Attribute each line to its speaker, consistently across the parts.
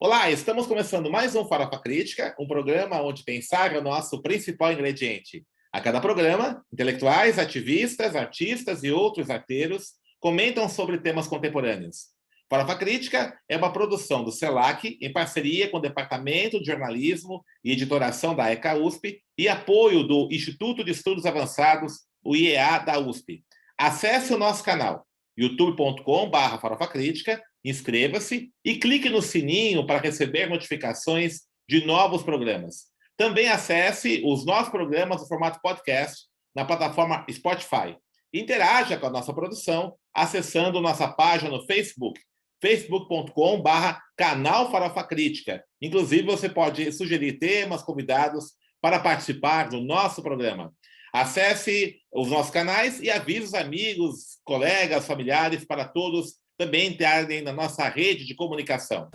Speaker 1: Olá, estamos começando mais um Farofa Crítica, um programa onde pensar é o nosso principal ingrediente. A cada programa, intelectuais, ativistas, artistas e outros arteiros comentam sobre temas contemporâneos. Farofa Crítica é uma produção do CELAC, em parceria com o Departamento de Jornalismo e Editoração da ECA USP e apoio do Instituto de Estudos Avançados, o IEA da USP. Acesse o nosso canal youtube.com/farofacrítica, inscreva-se e clique no sininho para receber notificações de novos programas. Também acesse os nossos programas no formato podcast na plataforma Spotify. Interaja com a nossa produção acessando nossa página no Facebook, facebook.com/canal Farofa Crítica. Inclusive, você pode sugerir temas, convidados para participar do nosso programa. Acesse os nossos canais e avise os amigos, colegas, familiares, para todos também entrarem na nossa rede de comunicação.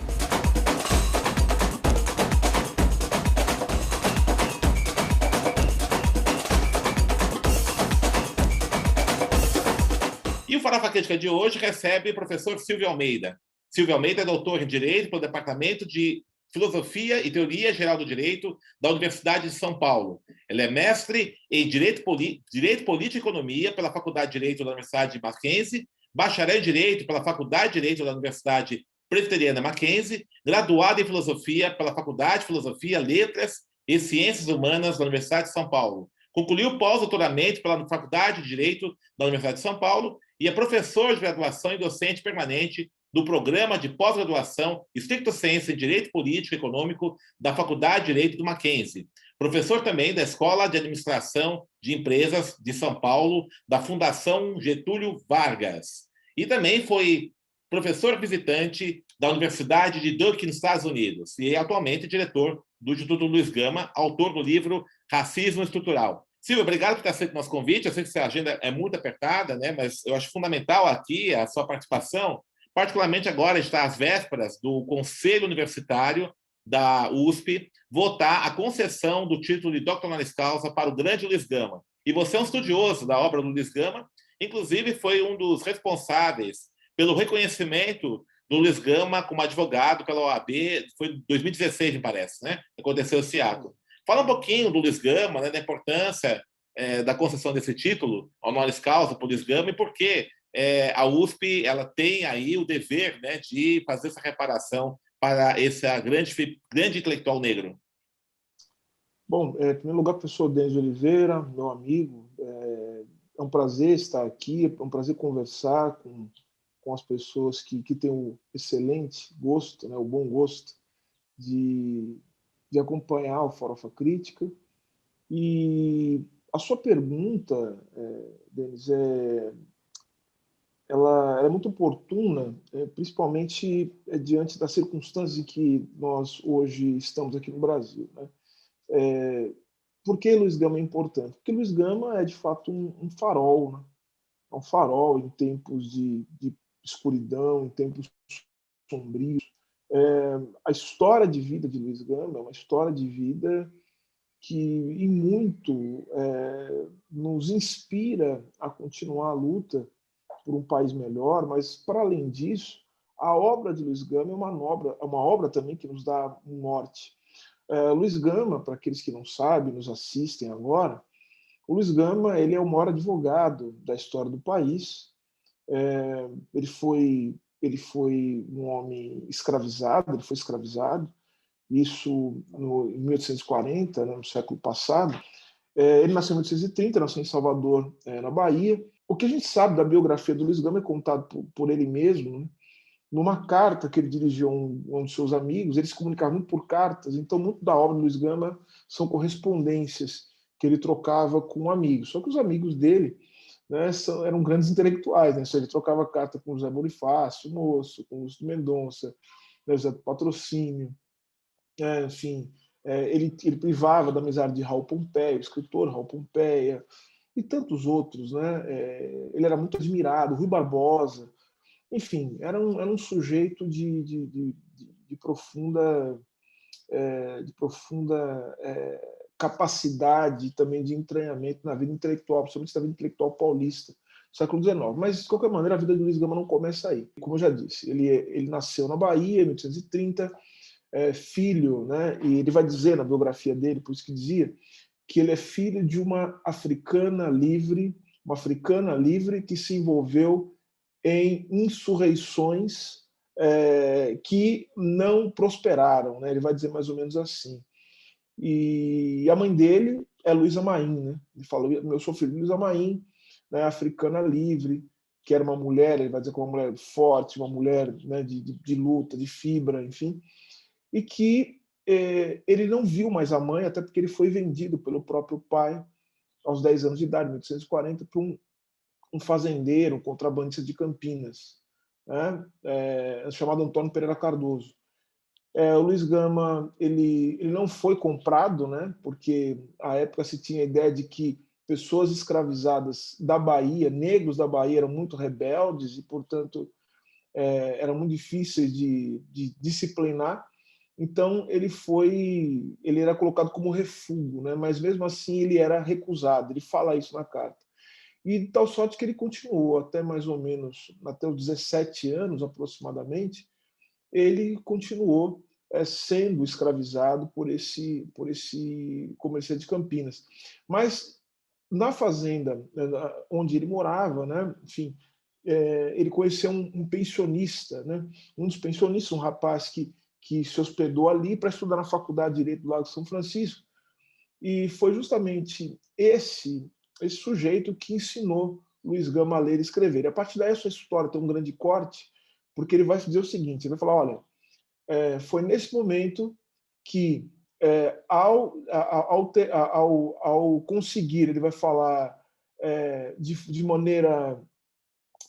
Speaker 1: E o Farofa Crítica de hoje recebe o professor Silvio Almeida. Silvio Almeida é doutor em Direito pelo Departamento de Filosofia e Teoria Geral do Direito da Universidade de São Paulo. Ele é mestre em Direito Político e Economia pela Faculdade de Direito da Universidade de Mackenzie, bacharel em Direito pela Faculdade de Direito da Universidade Presbiteriana Mackenzie, graduado em Filosofia pela Faculdade de Filosofia, Letras e Ciências Humanas da Universidade de São Paulo. Concluiu pós-doutoramento pela Faculdade de Direito da Universidade de São Paulo e é professor de graduação e docente permanente do Programa de Pós-Graduação Stricto Sensu em Direito Político e Econômico da Faculdade de Direito do Mackenzie. Professor também da Escola de Administração de Empresas de São Paulo, da Fundação Getúlio Vargas. E também foi professor visitante da Universidade de Duke, nos Estados Unidos. E é atualmente diretor do Instituto Luiz Gama, autor do livro Racismo Estrutural. Silvio, obrigado por ter aceito o nosso convite. Eu sei que a agenda é muito apertada, né? Mas eu acho fundamental aqui a sua participação. Particularmente agora está às vésperas do Conselho Universitário da USP votar a concessão do título de Dr. Honoris Causa para o grande Luiz Gama. E você é um estudioso da obra do Luiz Gama, inclusive foi um dos responsáveis pelo reconhecimento do Luiz Gama como advogado pela OAB, foi em 2016, me parece, né? Aconteceu esse ato. Fala um pouquinho do Luiz Gama, né, da importância da concessão desse título, Honoris Causa, para o Luiz Gama, e por que a USP ela tem aí o dever, né, de fazer essa reparação para esse grande intelectual negro.
Speaker 2: Bom, em primeiro lugar, professor Denis Oliveira, meu amigo, é um prazer estar aqui, é um prazer conversar com as pessoas que têm o excelente gosto, né, o bom gosto de acompanhar o Farofa Crítica. E a sua pergunta, Denis, ela é muito oportuna, principalmente diante das circunstâncias em que nós hoje estamos aqui no Brasil, né? Por que Luiz Gama é importante? Porque Luiz Gama é, de fato, um farol, né? É um farol em tempos de escuridão, em tempos sombrios. A história de vida de Luiz Gama é uma história de vida que, em muito, nos inspira a continuar a luta por um país melhor, mas, para além disso, a obra de Luiz Gama é uma obra também que nos dá um norte. Luiz Gama, para aqueles que não sabem, nos assistem agora, o Luiz Gama ele é o maior advogado da história do país. Ele foi um homem escravizado, ele foi escravizado, isso em 1840, né, no século passado. Ele nasceu em 1830, nasceu em Salvador, na Bahia. O que a gente sabe da biografia do Luiz Gama é contado por ele mesmo, né? Numa carta que ele dirigiu a um dos seus amigos. Eles se comunicavam muito por cartas, então muito da obra do Luiz Gama são correspondências que ele trocava com amigos. Só que os amigos dele, né, eram grandes intelectuais, né? Ele trocava carta com José Bonifácio, Moço, com Lúcio Mendonça, né, José do Patrocínio, enfim, ele privava da amizade de Raul Pompeia, o escritor Raul Pompeia, e tantos outros, né? Ele era muito admirado, Rui Barbosa, enfim, era um sujeito de profunda capacidade também de entranhamento na vida intelectual, principalmente na vida intelectual paulista do século XIX. Mas, de qualquer maneira, a vida de Luiz Gama não começa aí. Como eu já disse, ele nasceu na Bahia, em 1830, filho, né? E ele vai dizer na biografia dele, por isso que dizia, que ele é filho de uma africana livre que se envolveu em insurreições que não prosperaram, né? Ele vai dizer mais ou menos assim. E a mãe dele é Luísa Maim, né? Ele falou: eu sou filho de Luísa Maim, né, africana livre, que era uma mulher, ele vai dizer que uma mulher forte, uma mulher, né, de luta, de fibra, enfim, e que ele não viu mais a mãe, até porque ele foi vendido pelo próprio pai aos 10 anos de idade, em 1840, para um fazendeiro, um contrabandista de Campinas, né, chamado Antônio Pereira Cardoso. O Luiz Gama ele não foi comprado, né, porque à época se tinha a ideia de que pessoas escravizadas da Bahia, negros da Bahia, eram muito rebeldes e, portanto, eram muito difíceis de disciplinar. Então ele era colocado como refúgio, né, mas mesmo assim ele era recusado. Ele fala isso na carta. E de tal sorte que ele continuou até mais ou menos, até os 17 anos aproximadamente, ele continuou sendo escravizado por esse comerciante de Campinas. Mas na fazenda onde ele morava, né, enfim, ele conheceu um pensionista, né, um dos pensionistas, um rapaz que se hospedou ali para estudar na Faculdade de Direito do Lago São Francisco, e foi justamente esse sujeito que ensinou Luiz Gama a ler e escrever. E a partir daí, essa história tem um grande corte, porque ele vai dizer o seguinte: ele vai falar, olha, foi nesse momento que, ao conseguir, ele vai falar de maneira,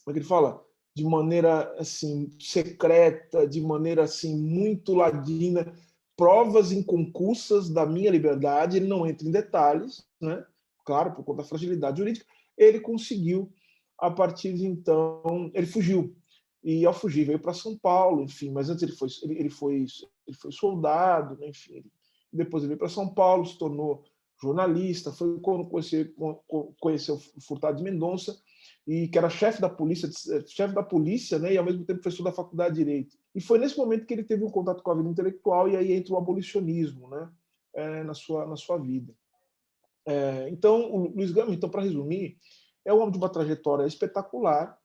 Speaker 2: como é que ele fala? De maneira assim secreta, de maneira assim muito ladina, provas inconcussas da minha liberdade. Ele não entra em detalhes, né? Claro, por conta da fragilidade jurídica. Ele conseguiu, a partir de então, ele fugiu. E ao fugir veio para São Paulo, enfim, mas antes ele foi soldado, né? Enfim, depois ele veio para São Paulo, se tornou jornalista, foi quando conheceu Furtado de Mendonça, e que era chefe da polícia, né, e ao mesmo tempo professor da Faculdade de Direito. E foi nesse momento que ele teve um contato com a vida intelectual, e aí entra o abolicionismo, né, na sua vida. Então, o Luiz Gama, então, para resumir, é um homem de uma trajetória espetacular,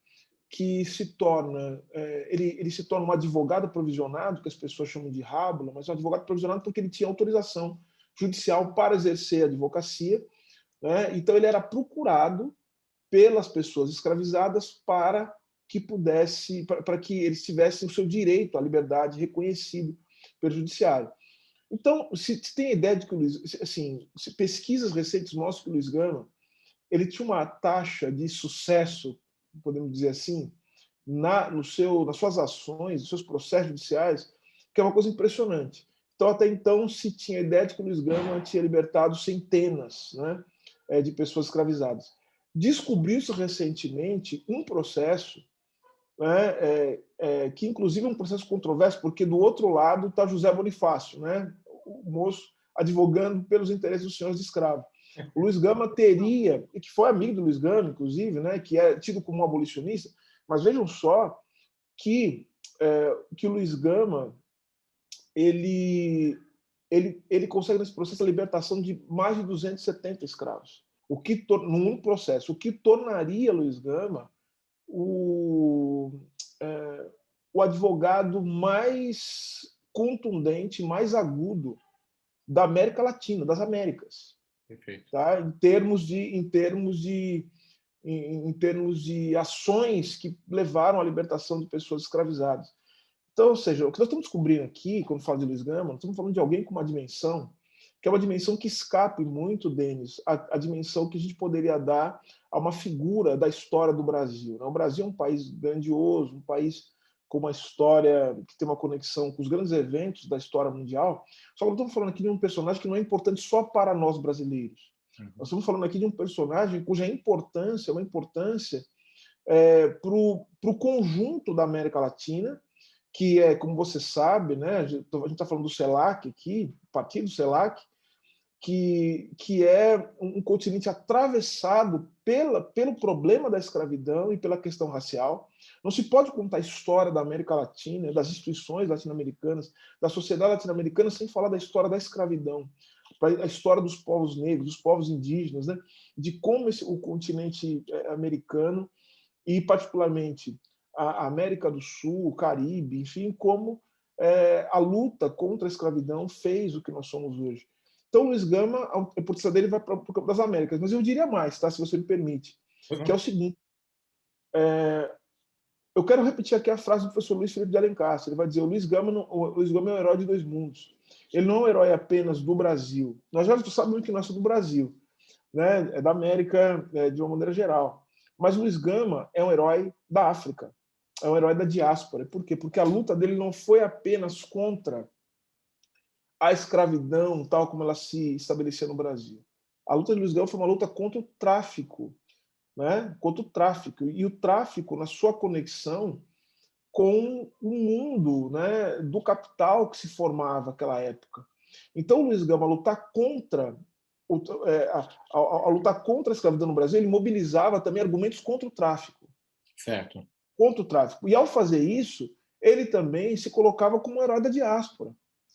Speaker 2: que se torna, ele se torna um advogado provisionado, que as pessoas chamam de rábula, mas um advogado provisionado porque ele tinha autorização judicial para exercer a advocacia, né? Então ele era procurado pelas pessoas escravizadas para que eles tivessem o seu direito à liberdade reconhecido pelo judiciário. Então, se tem a ideia de que o Luiz, assim, se pesquisas recentes mostram que o Luiz Gama ele tinha uma taxa de sucesso, podemos dizer assim, nas suas ações, nos seus processos judiciais, que é uma coisa impressionante. Então, até então, se tinha a ideia de que o Luiz Gama tinha libertado centenas, né, de pessoas escravizadas. Descobriu-se recentemente um processo, né, que, inclusive, é um processo controverso, porque do outro lado está José Bonifácio, né, o moço advogando pelos interesses dos senhores de escravo. O Luiz Gama teria, e que foi amigo do Luiz Gama, inclusive, né, que é tido como um abolicionista, mas vejam só que o Luiz Gama ele consegue nesse processo a libertação de mais de 270 escravos, num processo, o que tornaria Luiz Gama o advogado mais contundente, mais agudo da América Latina, das Américas.
Speaker 1: Perfeito.
Speaker 2: Tá? Em termos de ações que levaram à libertação de pessoas escravizadas. Então, ou seja, o que nós estamos descobrindo aqui, quando falo de Luiz Gama, nós estamos falando de alguém com uma dimensão, que é uma dimensão que escape muito, Denis, a dimensão que a gente poderia dar a uma figura da história do Brasil. O Brasil é um país grandioso, um país com uma história que tem uma conexão com os grandes eventos da história mundial. Só que nós estamos falando aqui de um personagem que não é importante só para nós brasileiros. Nós estamos falando aqui de um personagem cuja importância é uma importância para o conjunto da América Latina, que é, como você sabe, né, a gente está falando do CELAC aqui, partido CELAC, que é um continente atravessado pelo problema da escravidão e pela questão racial. Não se pode contar a história da América Latina, das instituições latino-americanas, da sociedade latino-americana, sem falar da história da escravidão, a história dos povos negros, dos povos indígenas, né? De como o continente americano, e particularmente a América do Sul, o Caribe, enfim, como a luta contra a escravidão fez o que nós somos hoje. Então, Luiz Gama, a importância dele vai para o campo das Américas. Mas eu diria mais, tá? Se você me permite, que é o seguinte: eu quero repetir aqui a frase do professor Luiz Felipe de Alencar. Ele vai dizer: o Luiz Gama é um herói de dois mundos. Ele não é um herói apenas do Brasil. Nós já sabemos que nós somos do Brasil, né? É da América de uma maneira geral. Mas o Luiz Gama é um herói da África, é um herói da diáspora. Por quê? Porque a luta dele não foi apenas contra a escravidão, tal como ela se estabelecia no Brasil. A luta de Luiz Gama foi uma luta contra o tráfico, né? Contra o tráfico. E o tráfico, na sua conexão com o mundo, né, do capital que se formava naquela época. Então, o Luiz Gama, lutar contra a lutar contra a escravidão no Brasil, ele mobilizava também argumentos contra o tráfico.
Speaker 1: Certo.
Speaker 2: Contra o tráfico. E, ao fazer isso, ele também se colocava como um herói da diáspora.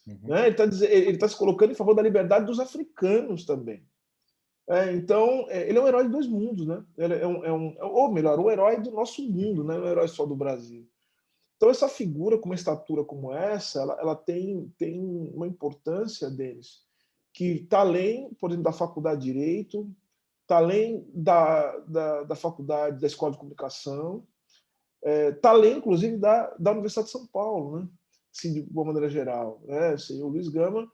Speaker 2: Né? Ele está se colocando em favor da liberdade dos africanos também. Então, ele é um herói de dois mundos, né? Ele ou melhor, um herói do nosso mundo, não é um herói só do Brasil. Então, essa figura com uma estatura como essa, ela tem uma importância deles, que está além, por exemplo, da faculdade de Direito, está além da faculdade, da Escola de Comunicação, está além, inclusive, da Universidade de São Paulo, né? Assim, de uma maneira geral. Né? Assim, o Luiz Gama,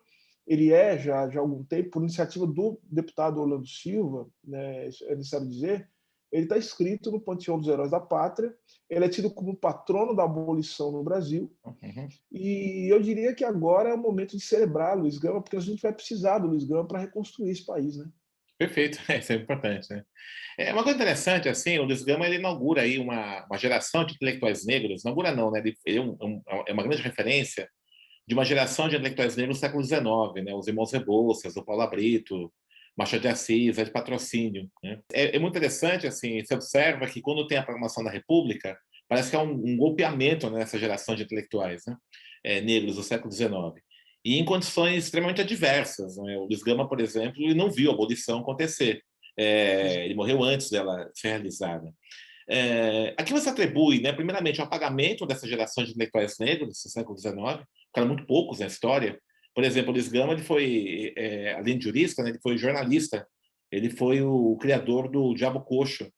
Speaker 2: ele já há algum tempo, por iniciativa do deputado Orlando Silva, né, é necessário dizer, ele está inscrito no Panteão dos Heróis da Pátria, ele é tido como patrono da abolição no Brasil, e eu diria que agora é o momento de celebrar Luiz Gama, porque a gente vai precisar do Luiz Gama para reconstruir esse país, né?
Speaker 1: Perfeito, isso é importante, né? É uma coisa interessante, assim, o Luiz Gama ele inaugura aí uma geração de intelectuais negros, inaugura não, né? Ele é uma grande referência de uma geração de intelectuais negros do século XIX, né? Os irmãos Rebouças, o Paulo Brito, Machado de Assis, de Patrocínio, né? É muito interessante, assim, você observa que quando tem a proclamação da República, parece que é um golpeamento, né, nessa geração de intelectuais, né? Negros do século XIX. E em condições extremamente adversas. Né? O Luiz Gama, por exemplo, ele não viu a abolição acontecer. Ele morreu antes dela ser realizada. A que você atribui, né, primeiramente, ao apagamento dessa geração de intelectuais negros do século XIX, que eram muito poucos na história. Por exemplo, o Luiz Gama, ele foi, além de jurista, né, ele foi jornalista, ele foi o criador do Diabo Coxo.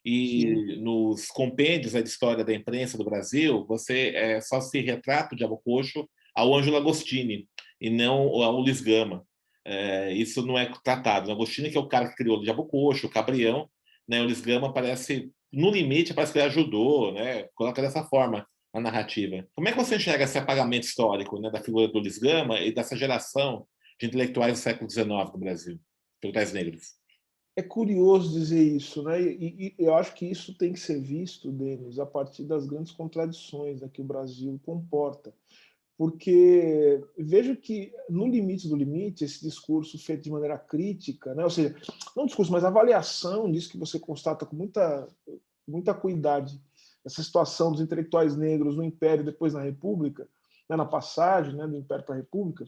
Speaker 1: E
Speaker 2: Sim.
Speaker 1: nos compêndios da história da imprensa do Brasil, você só se retrata o Diabo Coxo ao Ângelo Agostini, e não ao Luiz Gama. Isso não é tratado. O Agostini, que é o cara que criou o Diabo Coxo, o Cabrião, né? O Luiz Gama parece, no limite, parece que ele ajudou, né? Coloca dessa forma a narrativa. Como é que você enxerga esse apagamento histórico, né, da figura do Luiz Gama e dessa geração de intelectuais do século XIX do Brasil, intelectuais negros?
Speaker 2: É curioso dizer isso, né? E eu acho que isso tem que ser visto, Denis, a partir das grandes contradições que o Brasil comporta. Porque vejo que, no limite do limite, esse discurso feito de maneira crítica, né? Ou seja, não discurso, mas avaliação disso que você constata com muita cuidade, essa situação dos intelectuais negros no Império e depois na República, né? Na passagem, né, do Império para a República,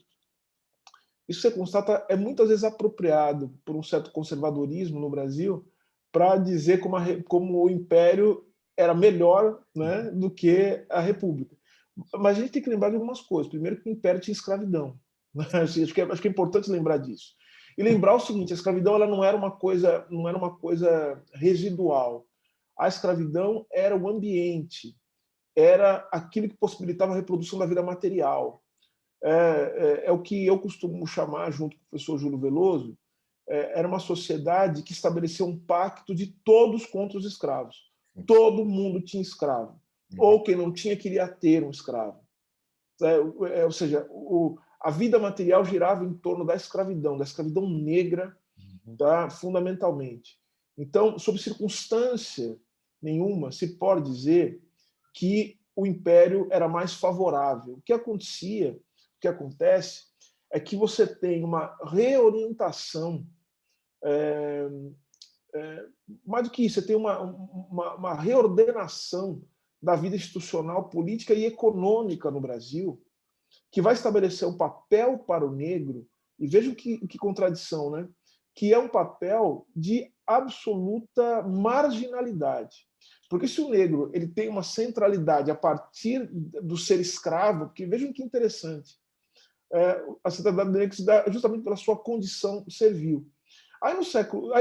Speaker 2: isso você constata é muitas vezes apropriado por um certo conservadorismo no Brasil para dizer como o Império era melhor, né, do que a República. Mas a gente tem que lembrar de algumas coisas. Primeiro, que o Império tinha escravidão. Acho que é importante lembrar disso. E lembrar o seguinte: a escravidão ela não era uma coisa residual. A escravidão era o ambiente, era aquilo que possibilitava a reprodução da vida material. É o que eu costumo chamar, junto com o professor Júlio Veloso, era uma sociedade que estabeleceu um pacto de todos contra os escravos. Todo mundo tinha escravo. Ou quem não tinha queria ter um escravo. Ou seja, a vida material girava em torno da escravidão negra, tá, fundamentalmente. Então, sob circunstância nenhuma, se pode dizer que o Império era mais favorável. O que acontece é que você tem uma reorientação, mais do que isso, você tem uma reordenação da vida institucional, política e econômica no Brasil, que vai estabelecer um papel para o negro, e vejam que contradição, né? Que é um papel de absoluta marginalidade. Porque se o negro ele tem uma centralidade a partir do ser escravo, porque vejam que interessante, a centralidade do negro se dá justamente pela sua condição servil. Aí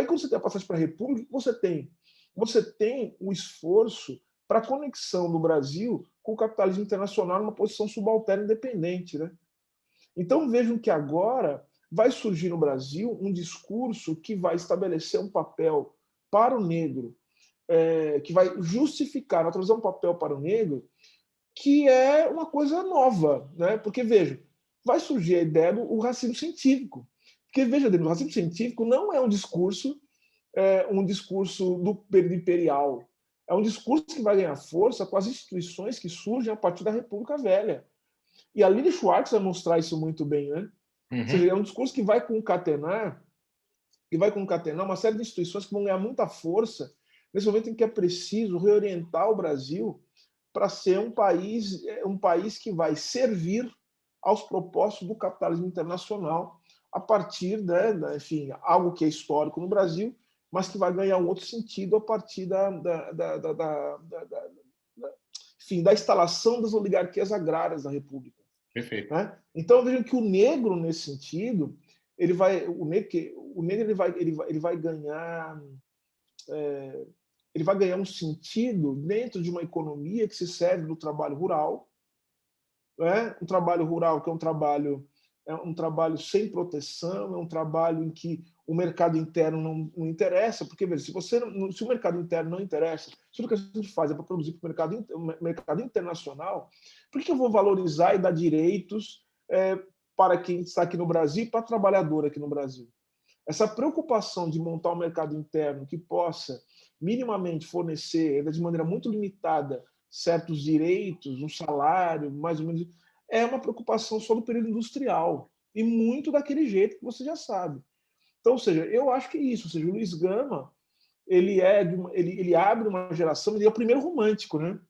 Speaker 2: quando você tem a passagem para a República, você tem? Você tem o esforço para a conexão do Brasil com o capitalismo internacional numa posição subalterna independente, né? Então vejam que agora vai surgir no Brasil um discurso que vai estabelecer um papel para o negro, que vai justificar, naturalizar um papel para o negro, que é uma coisa nova, né? Porque veja, vai surgir a ideia do racismo científico. Porque veja, o racismo científico não é um discurso do período imperial. É um discurso que vai ganhar força com as instituições que surgem a partir da República Velha. E a Lili Schwartz vai mostrar isso muito bem, né? Ou seja, é um discurso que vai concatenar uma série de instituições que vão ganhar muita força nesse momento em que é preciso reorientar o Brasil para ser um país que vai servir aos propósitos do capitalismo internacional a partir, enfim, algo que é histórico no Brasil, mas que vai ganhar um outro sentido a partir enfim, da instalação das oligarquias agrárias da República.
Speaker 1: Perfeito.
Speaker 2: Né? Então vejam que o negro nesse sentido ele vai ganhar um sentido dentro de uma economia que se serve do trabalho rural, né? Um trabalho rural que é um trabalho sem proteção, é um trabalho em que o mercado interno não interessa, porque veja, se o mercado interno não interessa, se o que a gente faz é para produzir para o mercado internacional, por que eu vou valorizar e dar direitos para quem está aqui no Brasil e para trabalhador aqui no Brasil? Essa preocupação de montar um mercado interno que possa minimamente fornecer, de maneira muito limitada, certos direitos, um salário, mais ou menos, é uma preocupação só do período industrial, e muito daquele jeito que você já sabe. Então, ou seja, eu acho que é isso. Ou seja, o Luiz Gama ele abre uma geração, ele é o primeiro romântico, né?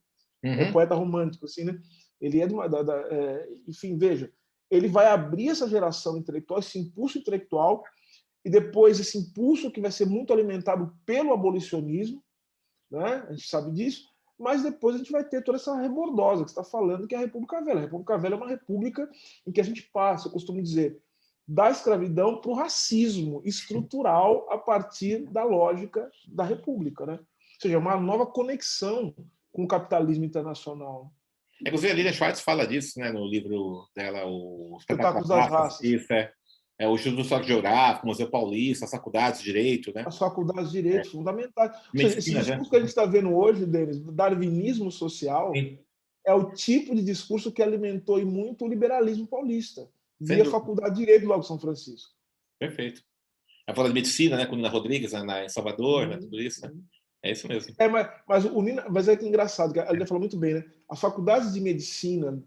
Speaker 2: É o poeta romântico, assim, né? Ele é enfim, veja, ele vai abrir essa geração intelectual, esse impulso intelectual, e depois esse impulso que vai ser muito alimentado pelo abolicionismo, né? A gente sabe disso, mas depois a gente vai ter toda essa rebordosa que você está falando, que é a República Velha. A República Velha é uma república em que a gente passa, eu costumo dizer, da escravidão para o racismo estrutural a partir da lógica da República, né? Ou seja, uma nova conexão com o capitalismo internacional.
Speaker 1: Inclusive, a Lilian Schwartz fala disso, né, no livro dela, o
Speaker 2: Espetáculos das Raças.
Speaker 1: Isso, o Instituto Histórico Geográfico, o Museu Paulista, as faculdades de Direito, né?
Speaker 2: As faculdades de Direito, fundamentais.
Speaker 1: Medicina,
Speaker 2: esse discurso que a gente está vendo hoje, Denis, do darwinismo social,
Speaker 1: Sim.
Speaker 2: é o tipo de discurso que alimentou muito o liberalismo paulista, via Faculdade de Direito logo São Francisco.
Speaker 1: Perfeito. A faculdade de Medicina, né, com Nina Rodrigues, em Salvador, né, tudo isso, né? É isso mesmo.
Speaker 2: Mas é que é engraçado, que a Lina falou muito bem, né? As faculdades de medicina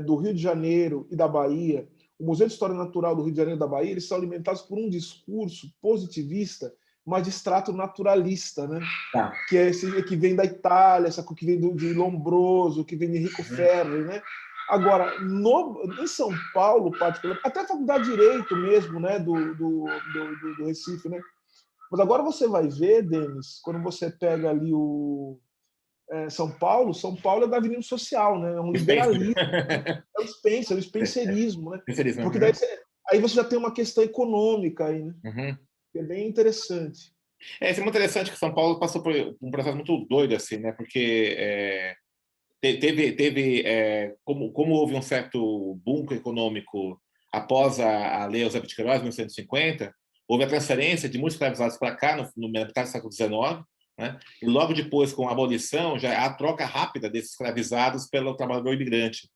Speaker 2: do Rio de Janeiro e da Bahia, o Museu de História Natural do Rio de Janeiro e da Bahia, eles são alimentados por um discurso positivista, mas de extrato naturalista, né?
Speaker 1: Tá.
Speaker 2: Que é esse que vem da Itália, que vem de Lombroso, que vem de Enrico Ferri, né? Agora, em São Paulo, particularmente, até a Faculdade de Direito mesmo, né, do Recife, né? Mas agora você vai ver, Denis, quando você pega ali São Paulo é darwinismo social, né? É um liberalismo, é o Spencer, é o spencerismo, né? Porque daí aí você já tem uma questão econômica aí, né? Que é bem interessante.
Speaker 1: Isso é muito interessante que São Paulo passou por um processo muito doido, assim, né? Porque como houve um certo boom econômico após a Lei Eusébio de Queiroz, em 1950, houve a transferência de muitos escravizados para cá, no metade do século XIX, né? E logo depois, com a abolição, já há a troca rápida desses escravizados pelo trabalhador imigrante.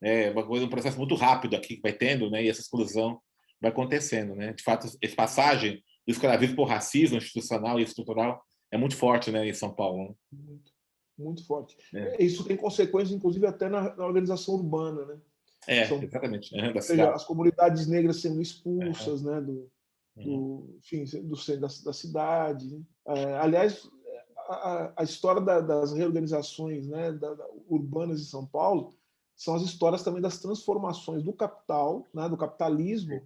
Speaker 1: Um processo muito rápido aqui que vai tendo, né? E essa exclusão vai acontecendo, né? De fato, essa passagem do escravismo por racismo institucional e estrutural é muito forte, né, em São Paulo.
Speaker 2: Muito forte. Isso tem consequências, inclusive, até na organização urbana, né?
Speaker 1: Exatamente. Da
Speaker 2: Ou seja,
Speaker 1: cidade.
Speaker 2: as comunidades negras sendo
Speaker 1: Uhum.
Speaker 2: expulsas, né,
Speaker 1: Uhum.
Speaker 2: enfim, do centro da cidade. Né? Aliás, a história das reorganizações, né, urbanas de São Paulo são as histórias também das transformações do capital, né, do capitalismo,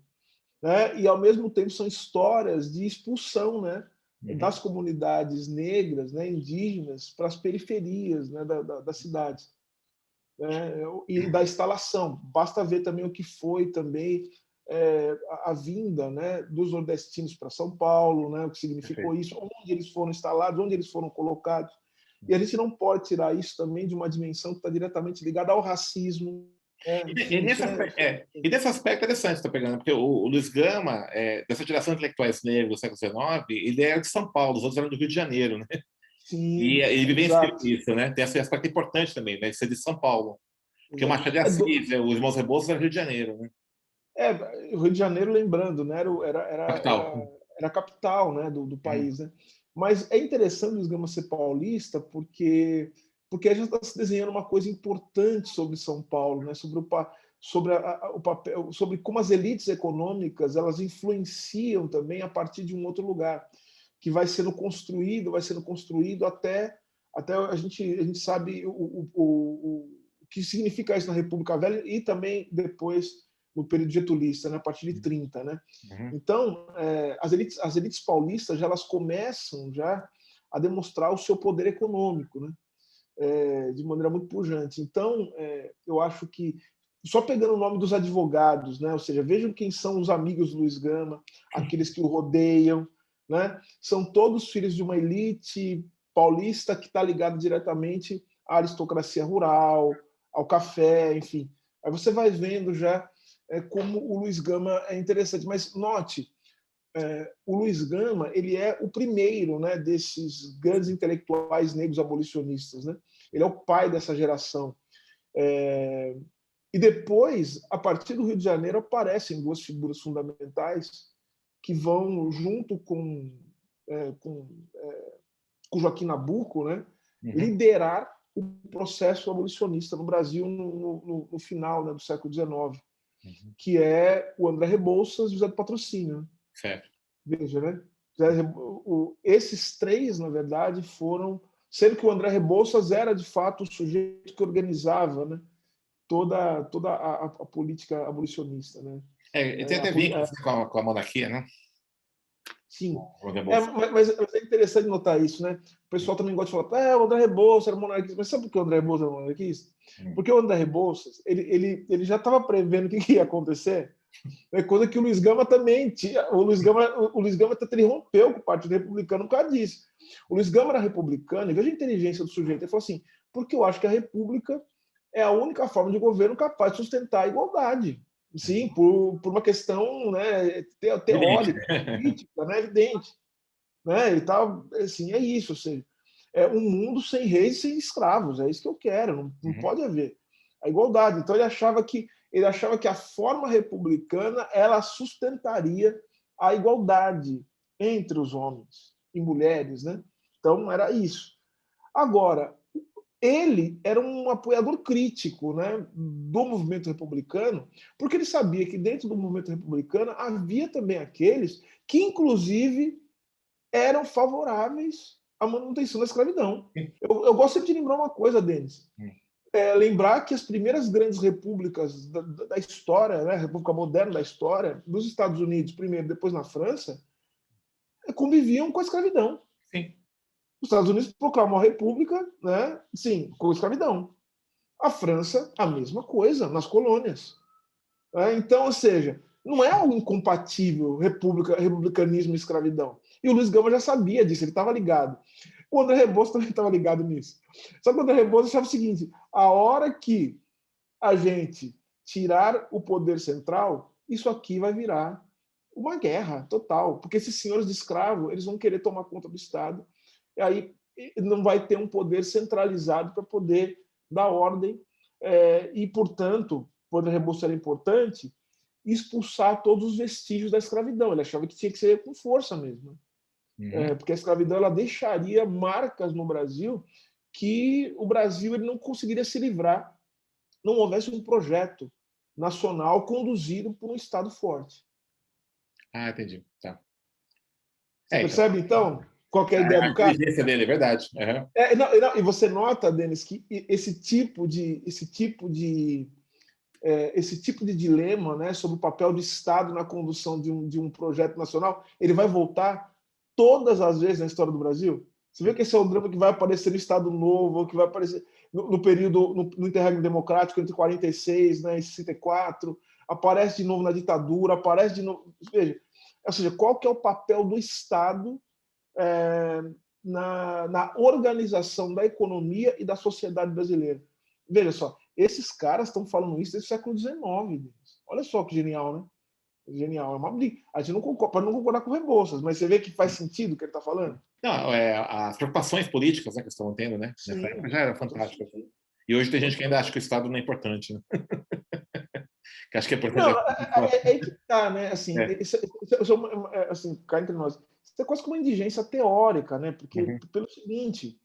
Speaker 2: né, e ao mesmo tempo são histórias de expulsão, né,
Speaker 1: Uhum.
Speaker 2: das comunidades negras, né, indígenas, para as periferias, né, das cidades, né, e da instalação. Basta ver também o que foi também a vinda, né, dos nordestinos para São Paulo, né, o que significou
Speaker 1: Perfeito.
Speaker 2: isso, onde eles foram instalados, onde eles foram colocados. E a gente não pode tirar isso também de uma dimensão que está diretamente ligada ao racismo.
Speaker 1: E
Speaker 2: Enfim,
Speaker 1: nesse aspecto, é interessante você estar pegando, porque o Luiz Gama, dessa geração de intelectuais negros do século XIX, ele era de São Paulo, os outros eram do Rio de Janeiro, né? E
Speaker 2: sim,
Speaker 1: ele vivenciou
Speaker 2: exato.
Speaker 1: isso, né? Tem esse aspecto importante também, né? De ser de São Paulo. Porque o
Speaker 2: Exato.
Speaker 1: Machado de Assis, os Irmãos Rebouças eram do Rio de Janeiro, né?
Speaker 2: O Rio de Janeiro, lembrando, né,
Speaker 1: Capital.
Speaker 2: era a capital, né, do
Speaker 1: Uhum.
Speaker 2: país. Né? Mas é interessante o Luiz Gama ser paulista porque a gente está se desenhando uma coisa importante sobre São Paulo, né, o papel, sobre como as elites econômicas elas influenciam também a partir de um outro lugar, que vai sendo construído até a gente sabe o que significa isso na República Velha e também depois no período getulista, né, a partir de 30. Né?
Speaker 1: Uhum.
Speaker 2: Então, as elites paulistas já elas começam já a demonstrar o seu poder econômico, né? De maneira muito pujante. Então, eu acho que, só pegando o nome dos advogados, né? Ou seja, vejam quem são os amigos do Luiz Gama, aqueles que o rodeiam, né? São todos filhos de uma elite paulista que está ligada diretamente à aristocracia rural, ao café, enfim. Aí você vai vendo já como o Luiz Gama é interessante. Mas note, o Luiz Gama ele é o primeiro, né, desses grandes intelectuais negros abolicionistas. Né? Ele é o pai dessa geração. E depois, a partir do Rio de Janeiro, aparecem duas figuras fundamentais que vão, junto com Joaquim Nabuco, né,
Speaker 1: Uhum.
Speaker 2: liderar o processo abolicionista no Brasil no final, né, do século XIX,
Speaker 1: Uhum.
Speaker 2: que é o André Rebouças e José do Patrocínio. Né?
Speaker 1: Certo.
Speaker 2: Veja, né? Esses três, na verdade, foram. Sendo que o André Rebouças era, de fato, o sujeito que organizava, né, toda a política abolicionista. Né?
Speaker 1: Tem até vínculos com a monarquia, né?
Speaker 2: Sim.
Speaker 1: O Rebouças.
Speaker 2: Mas é interessante notar isso, né? O pessoal também gosta de falar, o André Rebouças era monarquista. Mas sabe por que o André Rebouças era monarquista?
Speaker 1: Uhum.
Speaker 2: Porque o André Rebouças, ele já estava prevendo o que ia acontecer. É coisa que o Luiz Gama também tinha. O Luiz Gama ele rompeu com o Partido Republicano por causa disso. O Luiz Gama era republicano, e veja a inteligência do sujeito. Ele falou assim: porque eu acho que a República é a única forma de governo capaz de sustentar a igualdade. Sim, por uma questão, né,
Speaker 1: Evidente.
Speaker 2: teórica, política, né, evidente. Né? Ele tava, assim, é isso. Ou seja, é um mundo sem reis e sem escravos. É isso que eu quero. Não
Speaker 1: Uhum.
Speaker 2: pode haver a igualdade. Então ele achava que a forma republicana ela sustentaria a igualdade entre os homens e mulheres, né? Então era isso. Agora, ele era um apoiador crítico, né, do movimento republicano, porque ele sabia que dentro do movimento republicano havia também aqueles que, inclusive, eram favoráveis à manutenção da escravidão. Eu gosto sempre de lembrar uma coisa, Denis. Lembrar que as primeiras grandes repúblicas da história, né, a república moderna da história, dos Estados Unidos, primeiro, depois na França, conviviam com a escravidão.
Speaker 1: Sim.
Speaker 2: Os Estados Unidos proclamou a república, né, sim, com a escravidão. A França, a mesma coisa, nas colônias. Então, ou seja, não é algo incompatível republicanismo e escravidão. E o Luiz Gama já sabia disso, ele estava ligado. O André Rebouças também estava ligado nisso. Só que o André Rebouças achava o seguinte: a hora que a gente tirar o poder central, isso aqui vai virar uma guerra total, porque esses senhores de escravo eles vão querer tomar conta do Estado, e aí não vai ter um poder centralizado para poder dar ordem, e, portanto, o André Rebouças era importante expulsar todos os vestígios da escravidão. Ele achava que tinha que ser com força mesmo.
Speaker 1: Uhum.
Speaker 2: Porque a escravidão ela deixaria marcas no Brasil que o Brasil ele não conseguiria se livrar, não houvesse um projeto nacional conduzido por um Estado forte.
Speaker 1: Ah, entendi. Tá.
Speaker 2: Você
Speaker 1: Então,
Speaker 2: percebe, então, qual que é a ideia
Speaker 1: a
Speaker 2: do cara?
Speaker 1: inteligência dele, é verdade. Uhum.
Speaker 2: Não, e você nota, Denis, que esse tipo de dilema, né, sobre o papel do Estado na condução de um projeto nacional, ele vai voltar todas as vezes na história do Brasil. Você vê que esse é o drama que vai aparecer no Estado Novo, que vai aparecer no período, no interregno democrático, entre 46, né, e 64, aparece de novo na ditadura, aparece de novo. Veja, ou seja, qual que é o papel do Estado na organização da economia e da sociedade brasileira? Veja só, esses caras estão falando isso desde o século XIX. Olha só que genial, né? Genial. É uma briga. A gente não concorda, pode não concordar com o Rebouças, mas você vê que faz sentido o que ele está falando?
Speaker 1: Não, as preocupações políticas, né, que estão tendo, né? Nessa época
Speaker 2: Sim.
Speaker 1: já era fantástico. E hoje tem gente que ainda acha que o Estado não é importante, né? Que acha que é importante.
Speaker 2: Não, é aí que tá, né? Assim,
Speaker 1: É.
Speaker 2: assim, cá entre nós, isso é quase como uma indigência teórica, né? Porque,
Speaker 1: Uhum.
Speaker 2: pelo seguinte,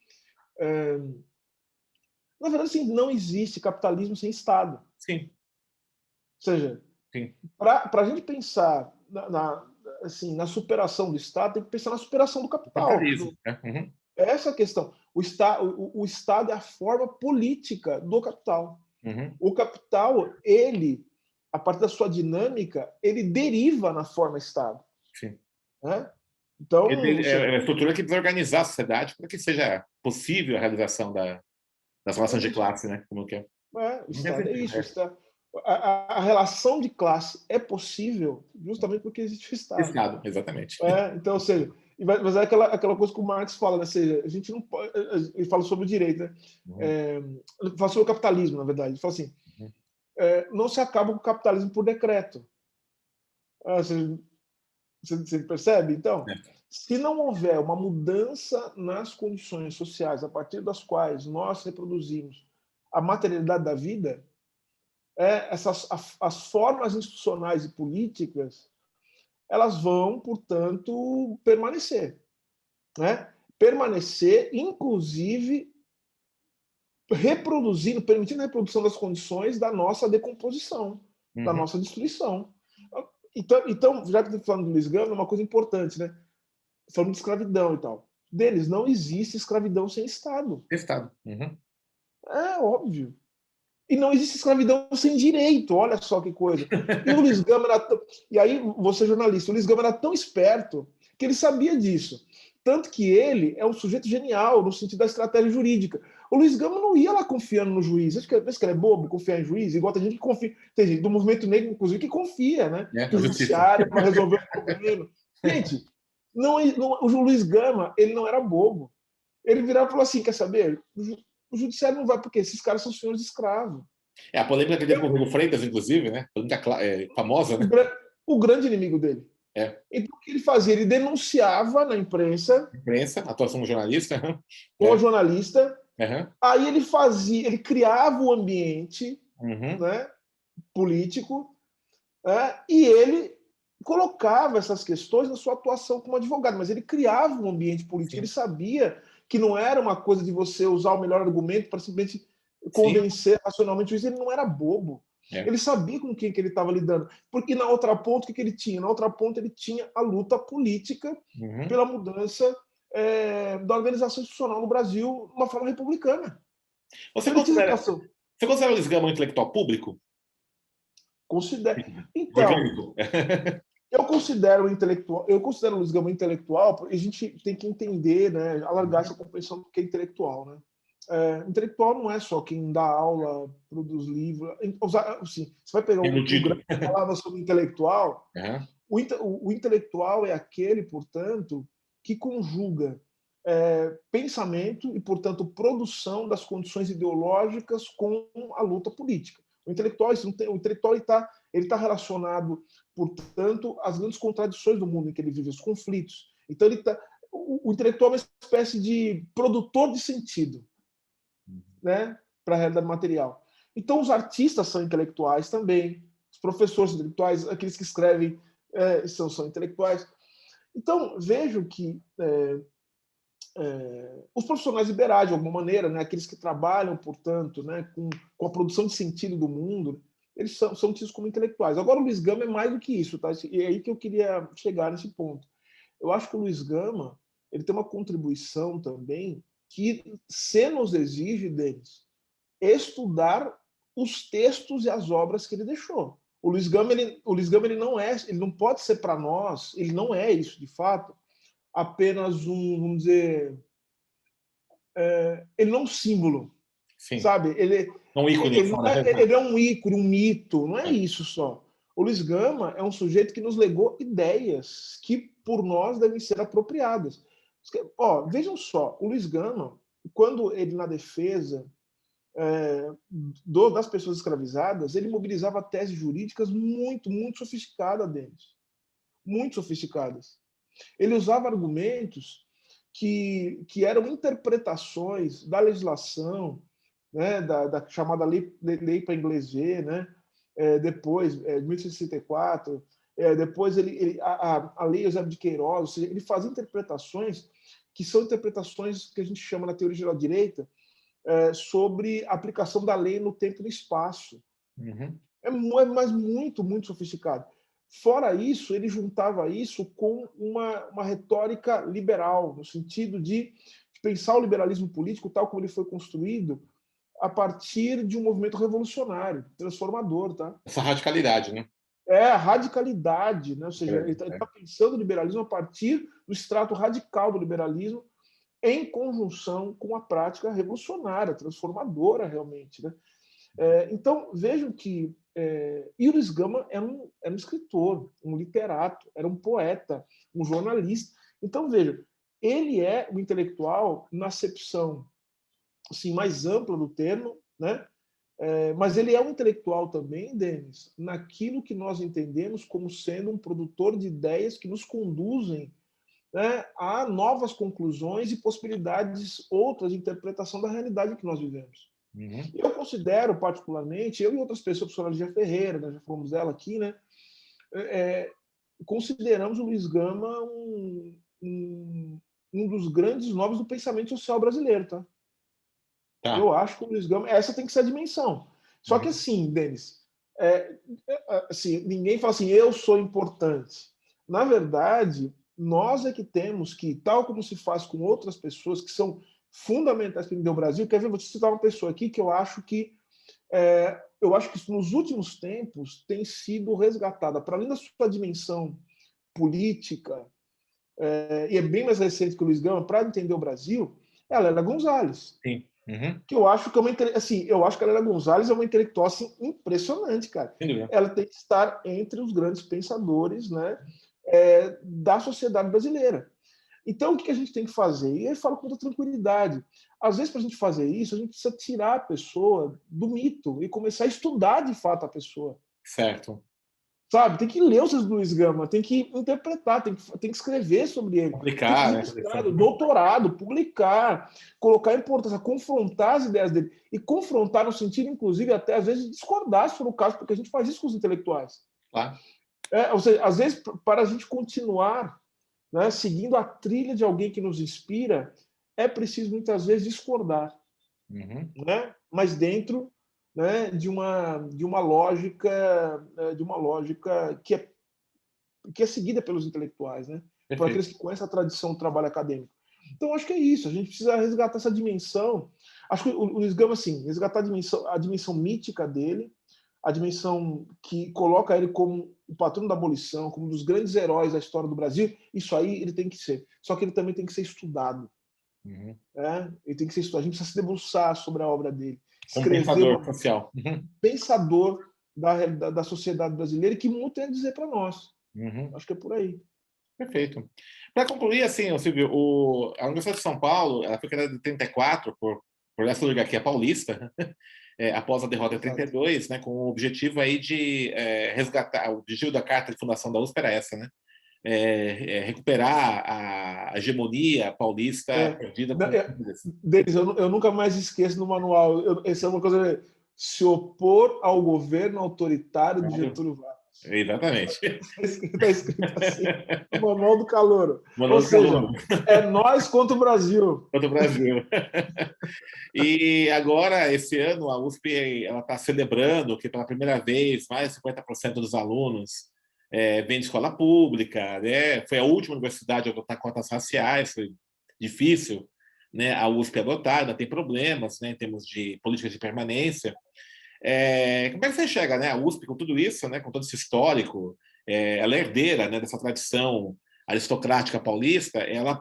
Speaker 2: na verdade, assim, não existe capitalismo sem Estado. Ou
Speaker 1: Sim,
Speaker 2: seja,
Speaker 1: sim.
Speaker 2: para a gente pensar assim, na superação do Estado, tem que pensar na superação do
Speaker 1: O
Speaker 2: capital.
Speaker 1: capitalismo, né? Uhum.
Speaker 2: Essa é a questão. O Estado é a forma política do capital.
Speaker 1: Uhum.
Speaker 2: O capital, ele, a partir da sua dinâmica, ele deriva na forma Estado.
Speaker 1: Sim.
Speaker 2: Né? Então,
Speaker 1: É a estrutura que precisa organizar a sociedade para que seja possível a realização das relações de classe, né? Como que é.
Speaker 2: o
Speaker 1: Não faz
Speaker 2: Estado é
Speaker 1: sentido,
Speaker 2: isso. A relação de classe é possível justamente porque existe o Estado.
Speaker 1: Estado, exatamente.
Speaker 2: Então, ou seja, mas é aquela coisa que o Marx fala, né? Ou seja, a gente não pode. Ele fala sobre o direito, né?
Speaker 1: Uhum.
Speaker 2: Ele fala sobre o capitalismo, na verdade. Ele fala assim:
Speaker 1: Uhum.
Speaker 2: não se acaba com o capitalismo por decreto. Você percebe? Então,
Speaker 1: É.
Speaker 2: se não houver uma mudança nas condições sociais a partir das quais nós reproduzimos a materialidade da vida, as formas institucionais e políticas elas vão, portanto, permanecer. Né? Permanecer, inclusive, reproduzindo, permitindo a reprodução das condições da nossa decomposição, da
Speaker 1: Uhum.
Speaker 2: nossa destruição. Então, já que eu estou falando do Luiz Gama, é uma coisa importante, né? Falando de escravidão e tal. Deles, não existe escravidão sem Estado.
Speaker 1: Estado. Uhum.
Speaker 2: É óbvio. E não existe escravidão sem direito, olha só que coisa. E o Luiz Gama e aí você jornalista, o Luiz Gama era tão esperto que ele sabia disso. Tanto que ele é um sujeito genial no sentido da estratégia jurídica. O Luiz Gama não ia lá confiando no juiz. Acho que ele é bobo confiar em juiz, igual tem gente que confia. Tem gente do movimento negro, inclusive, que confia, né?
Speaker 1: É,
Speaker 2: Que o
Speaker 1: a justiça.
Speaker 2: judiciário vai resolver o problema. Gente, o Luiz Gama, ele não era bobo. Ele virava e falou assim: quer saber? O judiciário não vai, porque esses caras são senhores de escravo.
Speaker 1: É a polêmica que teve com o Hugo Freitas, inclusive, né? Polêmica famosa, né?
Speaker 2: O grande inimigo dele.
Speaker 1: É.
Speaker 2: Então, o que ele fazia? Ele denunciava na imprensa,
Speaker 1: Imprensa, atuação como jornalista.
Speaker 2: como
Speaker 1: É.
Speaker 2: jornalista,
Speaker 1: Uhum.
Speaker 2: aí ele criava o ambiente,
Speaker 1: Uhum.
Speaker 2: né, político, e ele colocava essas questões na sua atuação como advogado, mas ele criava um ambiente político, ele
Speaker 1: Sim.
Speaker 2: sabia que não era uma coisa de você usar o melhor argumento para simplesmente
Speaker 1: Sim.
Speaker 2: convencer racionalmente o juiz, ele não era bobo.
Speaker 1: É.
Speaker 2: Ele sabia com quem que ele estava lidando. Porque na outra ponta, o que ele tinha? Na outra ponta, ele tinha a luta política
Speaker 1: Uhum.
Speaker 2: pela mudança da organização institucional no Brasil de uma forma republicana.
Speaker 1: Você
Speaker 2: Então, ele quis
Speaker 1: considera,
Speaker 2: atuação.
Speaker 1: você considera o Luiz Gama um intelectual público?
Speaker 2: Considera. Então,
Speaker 1: Orgânico?
Speaker 2: eu considero o Luiz Gama intelectual, porque a gente tem que entender, né, alargar essa compreensão do que é intelectual, né? Intelectual não é só quem dá aula, produz livro. Assim, você vai pegar o
Speaker 1: Erudito.
Speaker 2: grande palavra sobre intelectual.
Speaker 1: Uhum.
Speaker 2: O intelectual é aquele, portanto, que conjuga pensamento e, portanto, produção das condições ideológicas com a luta política. O intelectual está relacionado, portanto, às grandes contradições do mundo em que ele vive, os conflitos. Então, o intelectual é uma espécie de produtor de sentido, né, para a realidade material. Então, os artistas são intelectuais também, os professores intelectuais, aqueles que escrevem são intelectuais. Então, vejo que os profissionais liberais, de alguma maneira, né, aqueles que trabalham, portanto, né, com a produção de sentido do mundo, eles são tidos como intelectuais. Agora, o Luiz Gama é mais do que isso, tá? E é aí que eu queria chegar nesse ponto. Eu acho que o Luiz Gama ele tem uma contribuição também que se nos exige deles estudar os textos e as obras que ele deixou. O Luiz Gama ele não pode ser para nós, ele não é isso de fato, apenas vamos dizer, ele não é um símbolo,
Speaker 1: Sim.
Speaker 2: sabe?
Speaker 1: Um ícone.
Speaker 2: Ele é um ícone, um mito, não é isso só. O Luiz Gama é um sujeito que nos legou ideias que por nós devem ser apropriadas. Vejam só, o Luiz Gama, quando ele na defesa das pessoas escravizadas, ele mobilizava teses jurídicas muito sofisticadas deles. Muito sofisticadas. Ele usava argumentos que eram interpretações da legislação, né, da chamada lei para inglês ver, né, depois, 1864, depois a lei Eusébio de Queiroz, ou seja, ele fazia interpretações que são interpretações que a gente chama na teoria geral da direita sobre a aplicação da lei no tempo e no espaço.
Speaker 1: Uhum.
Speaker 2: Mas muito sofisticado. Fora isso, ele juntava isso com uma retórica liberal, no sentido de pensar o liberalismo político tal como ele foi construído a partir de um movimento revolucionário, transformador. Tá?
Speaker 1: Essa radicalidade, né?
Speaker 2: A radicalidade, né? Ou seja, ele está pensando o liberalismo a partir do extrato radical do liberalismo em conjunção com a prática revolucionária, transformadora realmente. Né? Então, vejam que Luiz Gama era um escritor, um literato, era um poeta, um jornalista. Então, vejam, ele é um intelectual na acepção assim, mais ampla do termo, né? Mas ele é um intelectual também, Denis, naquilo que nós entendemos como sendo um produtor de ideias que nos conduzem, né, a novas conclusões e possibilidades outras de interpretação da realidade que nós vivemos.
Speaker 1: Uhum.
Speaker 2: Eu considero, particularmente, eu e outras pessoas, a professora Lígia Ferreira, né, já falamos dela aqui, né, consideramos o Luiz Gama um dos grandes nomes do pensamento social brasileiro. Tá? Eu acho que o Luiz Gama, essa tem que ser a dimensão. Só que assim, Denis, assim, ninguém fala assim, eu sou importante. Na verdade, nós é que temos que, tal como se faz com outras pessoas que são fundamentais para entender o Brasil, quer ver, vou te citar uma pessoa aqui que eu acho que nos últimos tempos tem sido resgatada, para além da sua dimensão política, e é bem mais recente que o Luiz Gama, para entender o Brasil, é a Lélia Gonzalez.
Speaker 1: Sim. Uhum.
Speaker 2: Que eu acho que eu acho que a Lélia Gonzalez é uma intelectual assim, impressionante, cara. Ela tem que estar entre os grandes pensadores, né, da sociedade brasileira. Então, o que a gente tem que fazer? E eu falo com muita tranquilidade. Às vezes, para a gente fazer isso, a gente precisa tirar a pessoa do mito e começar a estudar de fato a pessoa.
Speaker 1: Certo.
Speaker 2: Sabe? Tem que ler os Luiz Gama, tem que interpretar, tem que escrever sobre ele.
Speaker 1: Publicar,
Speaker 2: tem que né? Doutorado, publicar, colocar importância, confrontar as ideias dele. E confrontar no sentido, inclusive, até às vezes discordar, se for o caso, porque a gente faz isso com os intelectuais.
Speaker 1: Claro.
Speaker 2: Ou seja, às vezes, para a gente continuar, né, seguindo a trilha de alguém que nos inspira, é preciso muitas vezes discordar, né? Mas dentro, né, de uma lógica que é seguida pelos intelectuais, né? Por aqueles que conhecem a tradição do trabalho acadêmico. Então, acho que é isso. A gente precisa resgatar essa dimensão. Acho que o Luiz Gama, assim, resgatar a dimensão mítica dele, a dimensão que coloca ele como o patrono da abolição, como um dos grandes heróis da história do Brasil. Isso aí ele tem que ser. Só que ele também tem que ser estudado. Ele tem que ser estudado. A gente precisa se debruçar sobre a obra dele.
Speaker 1: Um pensador social.
Speaker 2: Pensador da sociedade brasileira, que muito tem a dizer para nós. Acho que é por aí.
Speaker 1: Perfeito. Para concluir, assim, Silvio, a Universidade de São Paulo ela foi criada em 1934 por essa oligarquia paulista, após a derrota de 1932, né, com o objetivo aí de resgatar, o objetivo da Carta de Fundação da USP era essa, né? Recuperar a hegemonia paulista perdida.
Speaker 2: Denis, eu nunca mais esqueço no manual. Essa é uma coisa. Se opor ao governo autoritário de Getúlio Vargas.
Speaker 1: Exatamente.
Speaker 2: Está escrito assim, o Manual do Calouro.
Speaker 1: Manual
Speaker 2: Ou
Speaker 1: do
Speaker 2: seja,
Speaker 1: Calouro.
Speaker 2: é nós contra o Brasil.
Speaker 1: Contra o Brasil. E agora, esse ano, a USP está celebrando que, pela primeira vez, mais de 50% dos alunos vêm de escola pública. Né? Foi a última universidade a adotar cotas raciais, foi difícil, né? A USP adotar, ainda tem problemas, né, em termos de políticas de permanência. Como é que você enxerga, né, a USP com tudo isso, né, com todo esse histórico? Ela é herdeira, né, dessa tradição aristocrática paulista, ela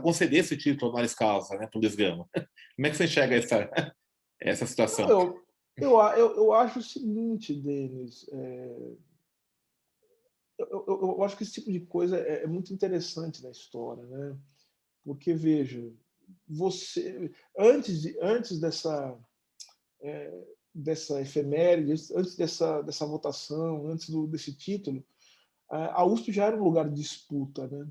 Speaker 1: conceder esse título honoris causa, né, para o Luiz Gama. Como é que você enxerga essa situação?
Speaker 2: Eu acho o seguinte, Denis, eu acho que esse tipo de coisa é muito interessante na história, né? Porque, veja, você antes dessa efeméride, antes dessa votação, antes desse título, a USP já era um lugar de disputa, né?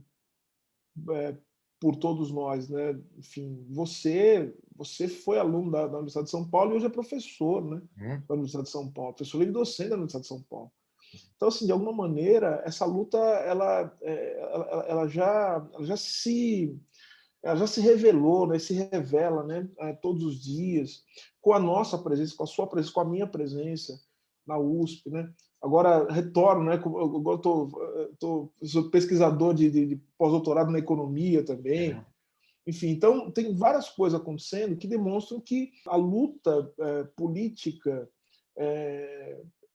Speaker 2: Por todos nós, né? Enfim, você foi aluno da Universidade de São Paulo e hoje é professor, né? Da Universidade de São Paulo, professor livre docente da Universidade de São Paulo. Então, assim, de alguma maneira, essa luta ela já se revelou, né? Se revela, né? Todos os dias, com a nossa presença, com a sua presença, com a minha presença na USP, né? Agora retorno, né? Agora sou pesquisador de pós-doutorado na economia também. Enfim, então tem várias coisas acontecendo que demonstram que a luta política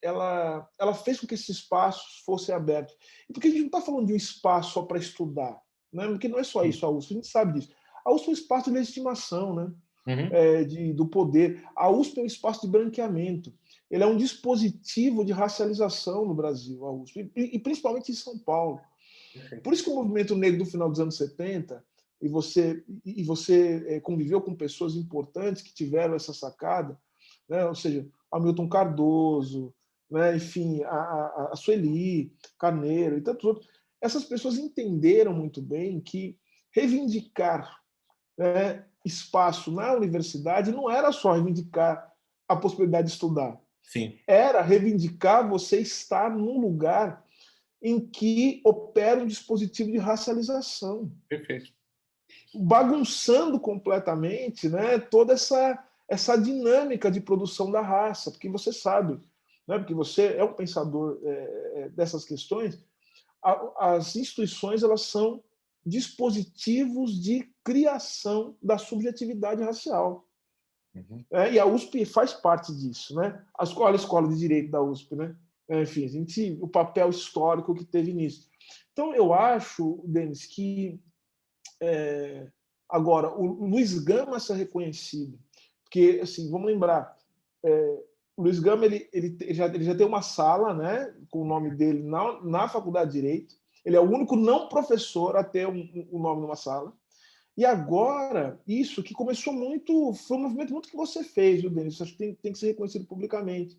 Speaker 2: ela fez com que esses espaços fossem abertos. E porque a gente não está falando de um espaço só para estudar, né? Porque não é só isso a USP, a gente sabe disso. A USP é um espaço de legitimação, né? Do poder. A USP é um espaço de branqueamento. Ele é um dispositivo de racialização no Brasil, a USP, e principalmente em São Paulo. Por isso que o movimento negro do final dos anos 70, e você conviveu com pessoas importantes que tiveram essa sacada, né? Ou seja, Hamilton Cardoso, né? Enfim, a Sueli Carneiro e tantos outros. Essas pessoas entenderam muito bem que reivindicar, né, espaço na universidade não era só reivindicar a possibilidade de estudar.
Speaker 1: Sim.
Speaker 2: Era reivindicar você estar num lugar em que opera um dispositivo de racialização.
Speaker 1: Perfeito.
Speaker 2: Bagunçando completamente, né, toda essa dinâmica de produção da raça, porque você sabe, né, porque você é um pensador dessas questões, as instituições elas são dispositivos de criação da subjetividade racial. E a USP faz parte disso, né? A escola de direito da USP, né? Enfim, o papel histórico que teve nisso. Então, eu acho, Denis, que agora o Luiz Gama ser reconhecido, porque, assim, vamos lembrar, o Luiz Gama ele já tem uma sala, né, com o nome dele na Faculdade de Direito. Ele é o único não professor a ter um nome numa sala. E agora, isso que começou foi um movimento muito que você fez, viu, Denis? Acho que tem que ser reconhecido publicamente.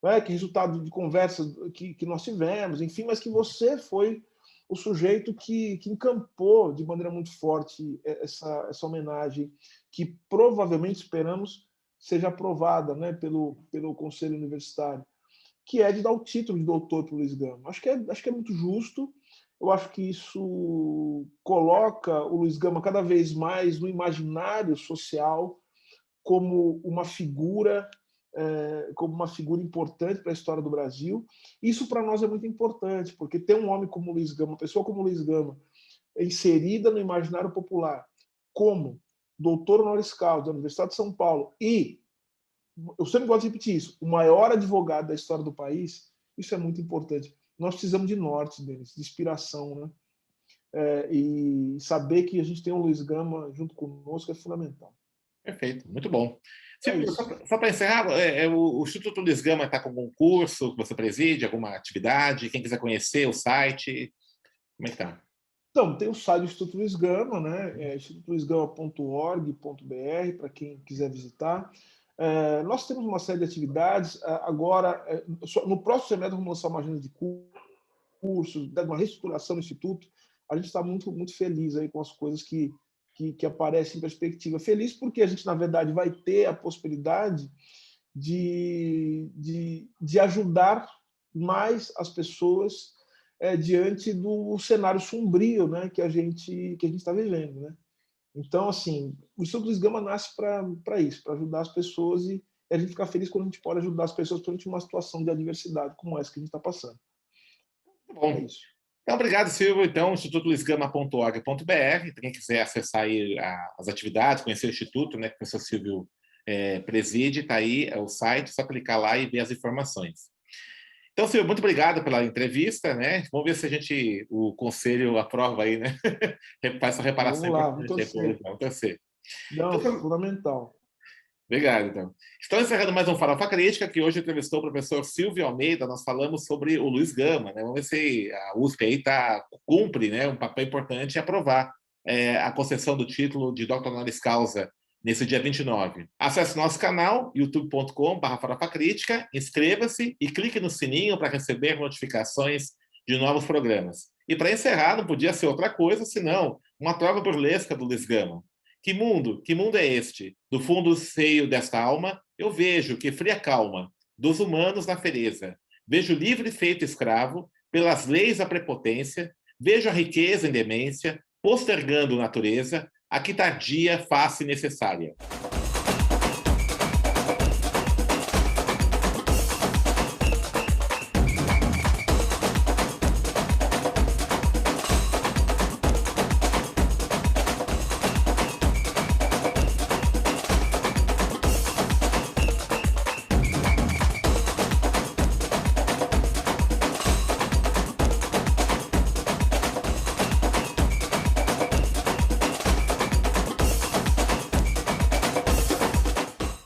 Speaker 2: Né? Que resultado de conversas que nós tivemos, enfim, mas que você foi o sujeito que encampou de maneira muito forte essa homenagem, que provavelmente esperamos seja aprovada, né, pelo Conselho Universitário, que é de dar o título de doutor para o Luiz Gama. Acho que é muito justo. Eu acho que isso coloca o Luiz Gama cada vez mais no imaginário social como uma figura importante para a história do Brasil. Isso para nós é muito importante, porque ter um homem como o Luiz Gama, uma pessoa como o Luiz Gama, inserida no imaginário popular como doutor honoris causa da Universidade de São Paulo e, eu sempre gosto de repetir isso, o maior advogado da história do país, isso é muito importante. Nós precisamos de norte, Denis, de inspiração, né? E saber que a gente tem o Luiz Gama junto conosco é fundamental.
Speaker 1: Perfeito, muito bom.
Speaker 2: Isso.
Speaker 1: Só para encerrar, o Instituto Luiz Gama está com algum curso que você preside, alguma atividade? Quem quiser conhecer o site, como é que está?
Speaker 2: Então, tem o site do Instituto Luiz Gama, né? institutoluizgama.org.br, para quem quiser visitar. Nós temos uma série de atividades. Agora, no próximo semestre, vamos lançar uma agenda de cursos, uma reestruturação do Instituto. A gente está muito, muito feliz aí com as coisas que aparecem em perspectiva. Feliz porque a gente, na verdade, vai ter a possibilidade de ajudar mais as pessoas diante do cenário sombrio, né, que a gente está vivendo, né? Então, assim, o Instituto Luiz Gama nasce para isso, para ajudar as pessoas e a gente fica feliz quando a gente pode ajudar as pessoas durante uma situação de adversidade como essa que a gente está passando.
Speaker 1: Tá
Speaker 2: É
Speaker 1: bom.
Speaker 2: isso.
Speaker 1: Então, obrigado, Silvio. Então, institutoluizgama.org.br. Quem quiser acessar aí as atividades, conhecer o Instituto, né, que o professor Silvio preside, está aí o site, é só clicar lá e ver as informações. Então, Silvio, muito obrigado pela entrevista, né? Vamos ver se o conselho aprova aí, né? Faz essa reparação
Speaker 2: Vamos lá, vamos
Speaker 1: importante aí para
Speaker 2: torcer.
Speaker 1: Vamos torcer.
Speaker 2: Não,
Speaker 1: Então,
Speaker 2: fundamental.
Speaker 1: obrigado, então. Estamos encerrando mais um Farofa Crítica, que hoje entrevistou o professor Silvio Almeida. Nós falamos sobre o Luiz Gama, né? Vamos ver se a USP aí cumpre, né, um papel importante em aprovar a concessão do título de Dr. Honoris Causa nesse dia 29. Acesse nosso canal, youtube.com/farofacrítica, inscreva-se e clique no sininho para receber notificações de novos programas. E para encerrar, não podia ser outra coisa senão uma trova burlesca do Luiz Gama. Que mundo é este? Do fundo do seio desta alma, eu vejo que fria calma dos humanos na fereza. Vejo livre feito escravo, pelas leis a prepotência, vejo a riqueza em demência, postergando natureza, a que tardia face necessária.